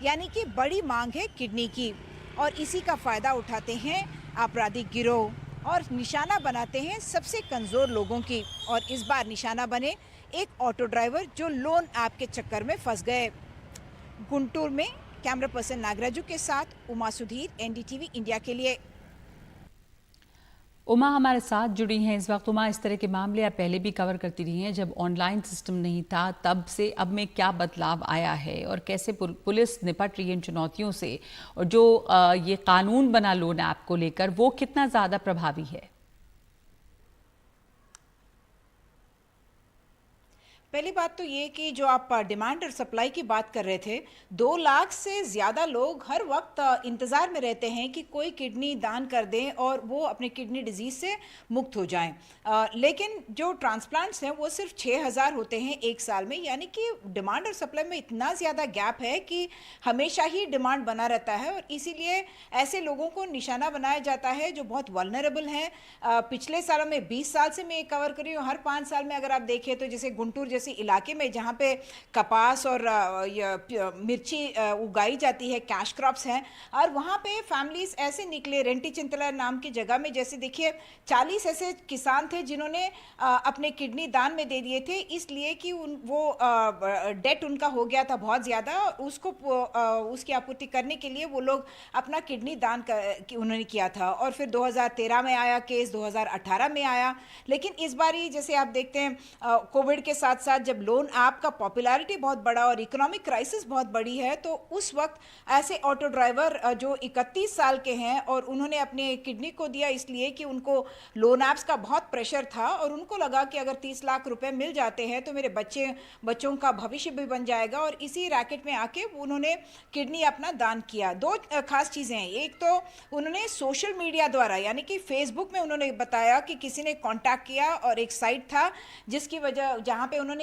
यानी कि बड़ी मांग है किडनी की, और इसी का फायदा उठाते हैं आपराधिक गिरोह और निशाना बनाते हैं सबसे कमजोर लोगों की। और इस बार निशाना बने एक ऑटो ड्राइवर जो लोन ऐप के चक्कर में फंस गए। गुंटूर में कैमरा पर्सन नागराजू के साथ उमा सुधीर, एनडीटीवी इंडिया के लिए। उमा हमारे साथ जुड़ी हैं इस वक्त। उमा, इस तरह के मामले आप पहले भी कवर करती रही हैं, जब ऑनलाइन सिस्टम नहीं था तब से अब में क्या बदलाव आया है और कैसे पुलिस निपट रही है इन चुनौतियों से, और जो ये कानून बना लोन ऐप को लेकर वो कितना ज़्यादा प्रभावी है? पहली बात तो ये कि जो आप डिमांड और सप्लाई की बात कर रहे थे, 2 लाख से ज़्यादा लोग हर वक्त इंतज़ार में रहते हैं कि कोई किडनी दान कर दें और वो अपने किडनी डिजीज़ से मुक्त हो जाएं। लेकिन जो ट्रांसप्लांट्स हैं वो सिर्फ 6,000 होते हैं एक साल में। यानी कि डिमांड और सप्लाई में इतना ज़्यादा गैप है कि हमेशा ही डिमांड बना रहता है, और इसीलिए ऐसे लोगों को निशाना बनाया जाता है जो बहुत वल्नरेबल हैं। पिछले सालों में 20 साल से मैं ये कवर कर रही हूँ, हर 5 साल में अगर आप देखें तो जैसे गुंटूर इलाके में जहाँ पे कपास और मिर्ची उगाई जाती है, कैश क्रॉप्स हैं, और वहाँ पे फैमिलीज ऐसे निकले। रेंटी चिंतला नाम की जगह में जैसे देखिए 40 ऐसे किसान थे जिन्होंने अपने किडनी दान में दे दिए थे, इसलिए कि वो डेट उनका हो गया था बहुत ज़्यादा। उसको उसकी आपूर्ति करने के लिए वो लोग अपना किडनी दान उन्होंने किया था। और फिर 2013 में आया केस, 2018 में आया। लेकिन इस बार ही जैसे आप देखते हैं कोविड के साथ साथ जब लोन ऐप का पॉपुलैरिटी बहुत बड़ा और इकोनॉमिक क्राइसिस बहुत बड़ी है, तो उस वक्त ऐसे ऑटो ड्राइवर जो 31 साल के हैं और उन्होंने अपने किडनी को दिया इसलिए कि उनको लोन ऐप्स का बहुत प्रेशर था, और उनको लगा कि अगर 30 लाख रुपए मिल जाते हैं तो मेरे बच्चों का भविष्य भी बन जाएगा, और इसी रैकेट में आके उन्होंने किडनी अपना दान किया। 2 खास चीज़ें हैं। एक तो उन्होंने सोशल मीडिया द्वारा, यानी कि फेसबुक में उन्होंने बताया कि किसी ने कॉन्टैक्ट किया और एक साइट था जिसकी वजह जहाँ पे उन्होंने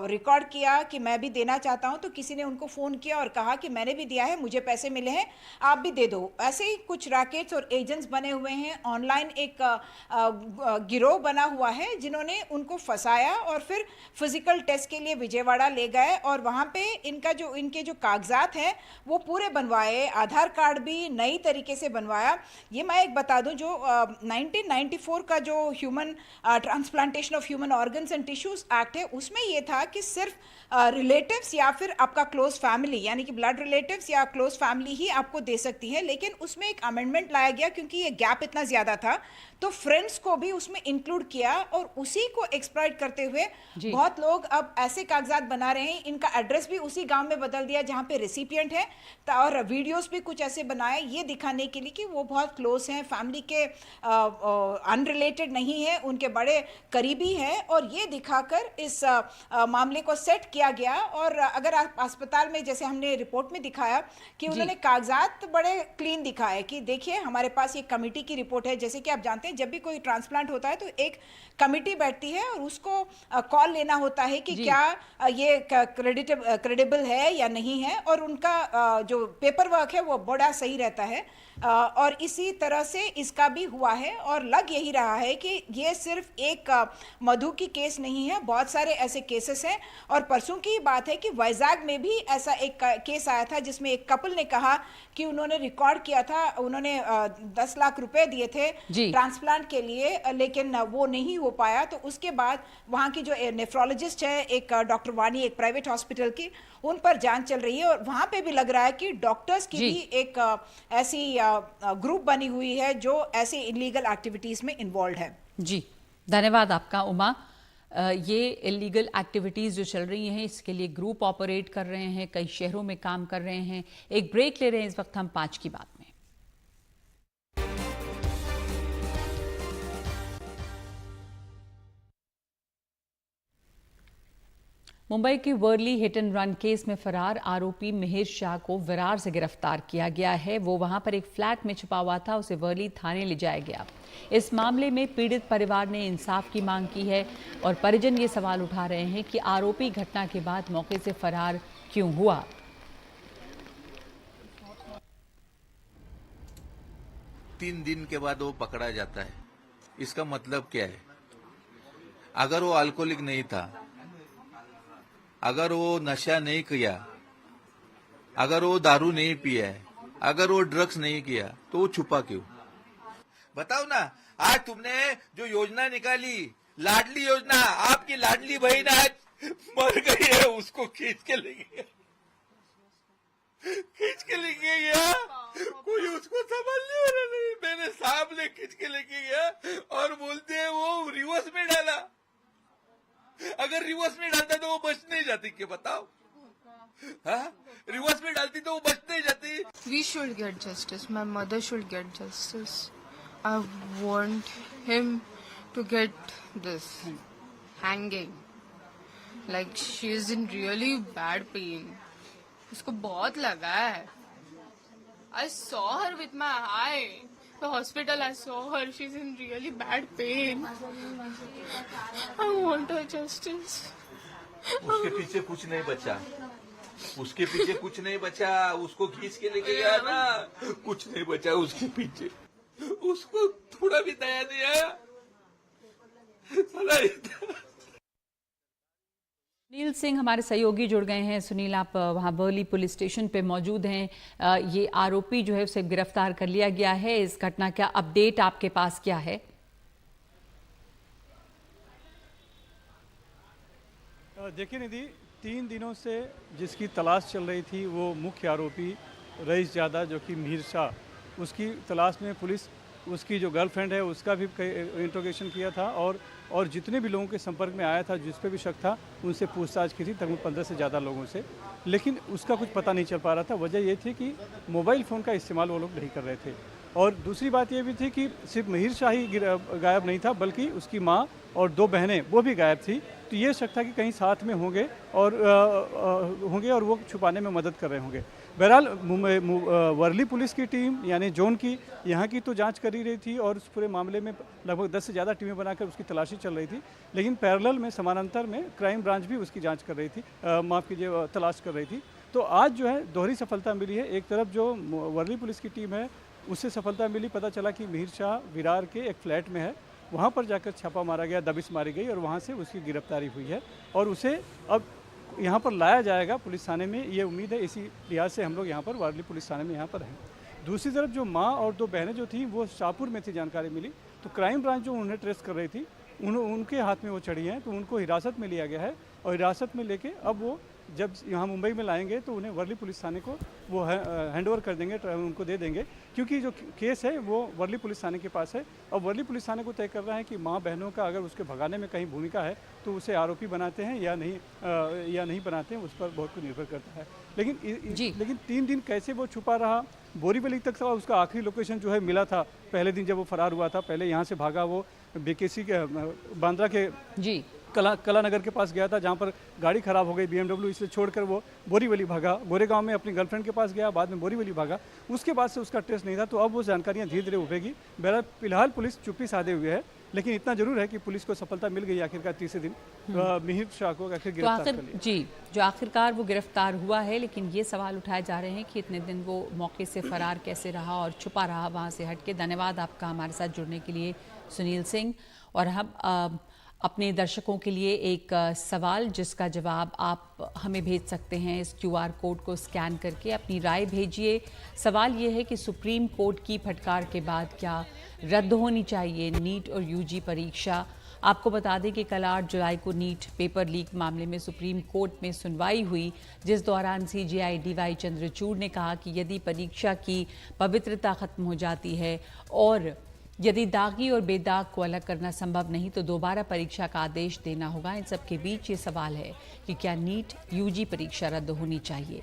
रिकॉर्ड किया कि मैं भी देना चाहता हूं, तो किसी ने उनको फ़ोन किया और कहा कि मैंने भी दिया है, मुझे पैसे मिले हैं, आप भी दे दो। ऐसे ही कुछ रैकेट्स और एजेंट्स बने हुए हैं। ऑनलाइन एक गिरोह बना हुआ है जिन्होंने उनको फंसाया और फिर फिजिकल टेस्ट के लिए विजयवाड़ा ले गए, और वहाँ पे इनके जो कागजात हैं वो पूरे बनवाए, आधार कार्ड भी नई तरीके से बनवाया। ये मैं एक बता दूं, जो 1994 का जो human transplantation of human organs and tissues act है, उसमें ये था कि सिर्फ रिलेटिव्स या फिर आपका क्लोज फैमिली, यानी कि ब्लड रिलेटिव्स या क्लोज फैमिली ही आपको दे सकती है। लेकिन उसमें एक अमेंडमेंट लाया गया क्योंकि ये गैप इतना ज़्यादा था, तो फ्रेंड्स को भी उसमें इंक्लूड किया, और उसी को एक्सप्लॉइट करते हुए बहुत लोग अब ऐसे कागजात बना रहे हैं। इनका एड्रेस भी उसी गांव में बदल दिया जहां पे रेसिपिएंट है, और वीडियोस भी कुछ ऐसे बनाए ये दिखाने के लिए कि वो बहुत क्लोज हैं, फैमिली के अनरिलेटेड नहीं है, उनके बड़े करीबी हैं, और ये दिखाकर इस मामले को सेट किया गया। और अगर आप अस्पताल में, जैसे हमने रिपोर्ट में दिखाया कि उन्होंने कागजात बड़े क्लीन दिखाए कि देखिए हमारे पास ये कमेटी की रिपोर्ट है। जैसे कि आप जानते हैं जब भी कोई ट्रांसप्लांट होता है तो एक कमेटी बैठती है और उसको कॉल लेना होता है कि क्या ये क्रेडिबल है या नहीं है, और उनका जो पेपर वर्क है वो बड़ा सही रहता है। और इसी तरह से इसका भी हुआ है और लग यही रहा है कि ये सिर्फ एक मधु की केस नहीं है, बहुत सारे ऐसे केसेस हैं। और परसों की बात है कि वैजाग में भी ऐसा एक केस आया था जिसमें एक कपल ने कहा कि उन्होंने रिकॉर्ड किया था, उन्होंने 10 लाख रुपए दिए थे ट्रांसप्लांट के लिए, लेकिन वो नहीं हो पाया। तो उसके बाद वहाँ की जो नेफ्रोलॉजिस्ट है, एक डॉक्टर वानी, एक प्राइवेट हॉस्पिटल की, उन पर जांच चल रही है। और वहाँ पे भी लग रहा है कि डॉक्टर्स की भी एक ऐसी ग्रुप बनी हुई है जो ऐसे इलीगल एक्टिविटीज में इन्वॉल्व है। जी, धन्यवाद आपका उमा। ये इलीगल एक्टिविटीज़ जो चल रही हैं इसके लिए ग्रुप ऑपरेट कर रहे हैं, कई शहरों में काम कर रहे हैं। एक ब्रेक ले रहे हैं इस वक्त हम 5 की बात में। मुंबई की Worli hit and run case में फरार आरोपी मिहिर शाह को विरार से गिरफ्तार किया गया है। वो वहां पर एक फ्लैट में छुपा हुआ था, उसे वर्ली थाने ले जाया गया। इस मामले में पीड़ित परिवार ने इंसाफ की मांग की है और परिजन ये सवाल उठा रहे हैं कि आरोपी घटना के बाद मौके से फरार क्यों हुआ। तीन दिन के बाद वो पकड़ा जाता है, इसका मतलब क्या है? अगर वो अल्कोहलिक नहीं था, अगर वो नशा नहीं किया, अगर वो दारू नहीं पिया है, अगर वो ड्रग्स नहीं किया, तो वो छुपा क्यों? बताओ ना। आज तुमने जो योजना निकाली, लाडली योजना, आपकी लाडली बहन आज मर गई है, उसको खींच के ले गया, कोई उसको संभालने वाला नहीं। मेरे सामने खींच के लेके गया और बोलते हैं वो रिवर्स में डाला। अगर रिवर्स में डालता तो वो बच नहीं जाती, क्या बताओ? हाँ, रिवर्स में डालती तो वो बच नहीं जाती। We should get justice. My mother should get justice. I want him to get this hanging. Like she is in really bad pain. उसको बहुत लगा है. I saw her with my eye. The hospital, I saw her. She's in really bad pain. I want her justice. उसके पीछे कुछ नहीं बचा, उसके पीछे कुछ नहीं बचा, उसको खींच के लेके गया ना, कुछ नहीं बचा उसके पीछे, उसको थोड़ा भी दया नहीं आया। सुनील सिंह हमारे सहयोगी जुड़ गए हैं। सुनील, आप वहां वर्ली पुलिस स्टेशन पे मौजूद हैं। ये आरोपी जो है उसे गिरफ्तार कर लिया गया है। इस घटना का अपडेट आपके पास क्या है? देखिए निधि, 3 दिनों से जिसकी तलाश चल रही थी वो मुख्य आरोपी रईस ज़्यादा, जो कि मिहिर शाह, उसकी तलाश में पुलिस उसकी जो गर्लफ्रेंड है उसका भी इंट्रोगेशन किया था और जितने भी लोगों के संपर्क में आया था, जिस पे भी शक था, उनसे पूछताछ की थी, तकरीबन 15 से ज़्यादा लोगों से। लेकिन उसका कुछ पता नहीं चल पा रहा था। वजह ये थी कि मोबाइल फ़ोन का इस्तेमाल वो लोग नहीं कर रहे थे। और दूसरी बात ये भी थी कि सिर्फ मिहिर शाह ही गायब नहीं था, बल्कि उसकी माँ और 2 बहनें वो भी गायब थी। तो ये शक था कि कहीं साथ में होंगे और वो छुपाने में मदद कर रहे होंगे। बहरहाल वर्ली पुलिस की टीम, यानी जोन की, यहाँ की तो जांच कर ही रही थी और उस पूरे मामले में लगभग 10 से ज़्यादा टीमें बनाकर उसकी तलाशी चल रही थी। लेकिन पैरेलल में, समानांतर में, क्राइम ब्रांच भी उसकी जांच कर रही थी, माफ़ कीजिए, तलाश कर रही थी। तो आज जो है दोहरी सफलता मिली है। एक तरफ जो वर्ली पुलिस की टीम है उससे सफलता मिली, पता चला कि मिहिर शाह विरार के एक फ्लैट में है, वहाँ पर जाकर छापा मारा गया, दबिश मारी गई और वहाँ से उसकी गिरफ्तारी हुई है और उसे अब यहाँ पर लाया जाएगा पुलिस थाने में, ये उम्मीद है। इसी लिहाज से हम लोग यहाँ पर वर्ली पुलिस थाने में यहाँ पर हैं। दूसरी तरफ जो माँ और 2 बहनें जो थी वो शाहपुर में थी, जानकारी मिली, तो क्राइम ब्रांच जो उन्हें ट्रेस कर रही थी उनके हाथ में वो चढ़ी हैं, तो उनको हिरासत में लिया गया है और हिरासत में लेके अब वो जब यहाँ मुंबई में लाएंगे तो उन्हें वर्ली पुलिस थाने को वो हैंडओवर कर देंगे, उनको दे देंगे, क्योंकि जो केस है वो वर्ली पुलिस थाने के पास है। और वर्ली पुलिस थाने को तय कर रहा है कि माँ बहनों का अगर उसके भगाने में कहीं भूमिका है तो उसे आरोपी बनाते हैं या नहीं बनाते हैं, उस पर बहुत कुछ निर्भर करता है। लेकिन 3 दिन कैसे वो छुपा रहा, बोरीवली तक था उसका आखिरी लोकेशन जो है मिला था पहले दिन जब वो फरार हुआ था। पहले यहाँ से भागा वो BKC के बांद्रा के कलानगर के पास गया था, जहाँ पर गाड़ी खराब हो गई BMW, इसलिए छोड़कर वो बोरीवली भागा। गोरेगांव में अपनी गर्लफ्रेंड के पास गया, बाद में बोरीवली भागा। उसके बाद से उसका ट्रेस नहीं था, तो अब वो जानकारियाँ धीरे धीरे उठेगी। बहरहाल फिलहाल पुलिस चुप्पी साधे हुए है, लेकिन इतना जरूर है कि पुलिस को सफलता मिल गई आखिरकार तीसरे दिन मिहिर शाह को आखिर गिरफ्तार कर लिया। जी, जो आखिरकार वो गिरफ्तार हुआ है, लेकिन ये सवाल उठाए जा रहे हैं कि इतने दिन वो मौके से फरार कैसे रहा और छुपा रहा वहाँ से हट के। धन्यवाद आपका हमारे साथ जुड़ने के लिए सुनील सिंह। और हम अपने दर्शकों के लिए एक सवाल जिसका जवाब आप हमें भेज सकते हैं इस QR कोड को स्कैन करके, अपनी राय भेजिए। सवाल ये है कि सुप्रीम कोर्ट की फटकार के बाद क्या रद्द होनी चाहिए नीट और UG परीक्षा। आपको बता दें कि कल 8 जुलाई को नीट पेपर लीक मामले में सुप्रीम कोर्ट में सुनवाई हुई, जिस दौरान CJI DY चंद्रचूड़ ने कहा कि यदि परीक्षा की पवित्रता खत्म हो जाती है और यदि दागी और बेदाग को अलग करना संभव नहीं तो दोबारा परीक्षा का आदेश देना होगा। इन सब के बीच ये सवाल है कि क्या नीट UG परीक्षा रद्द होनी चाहिए।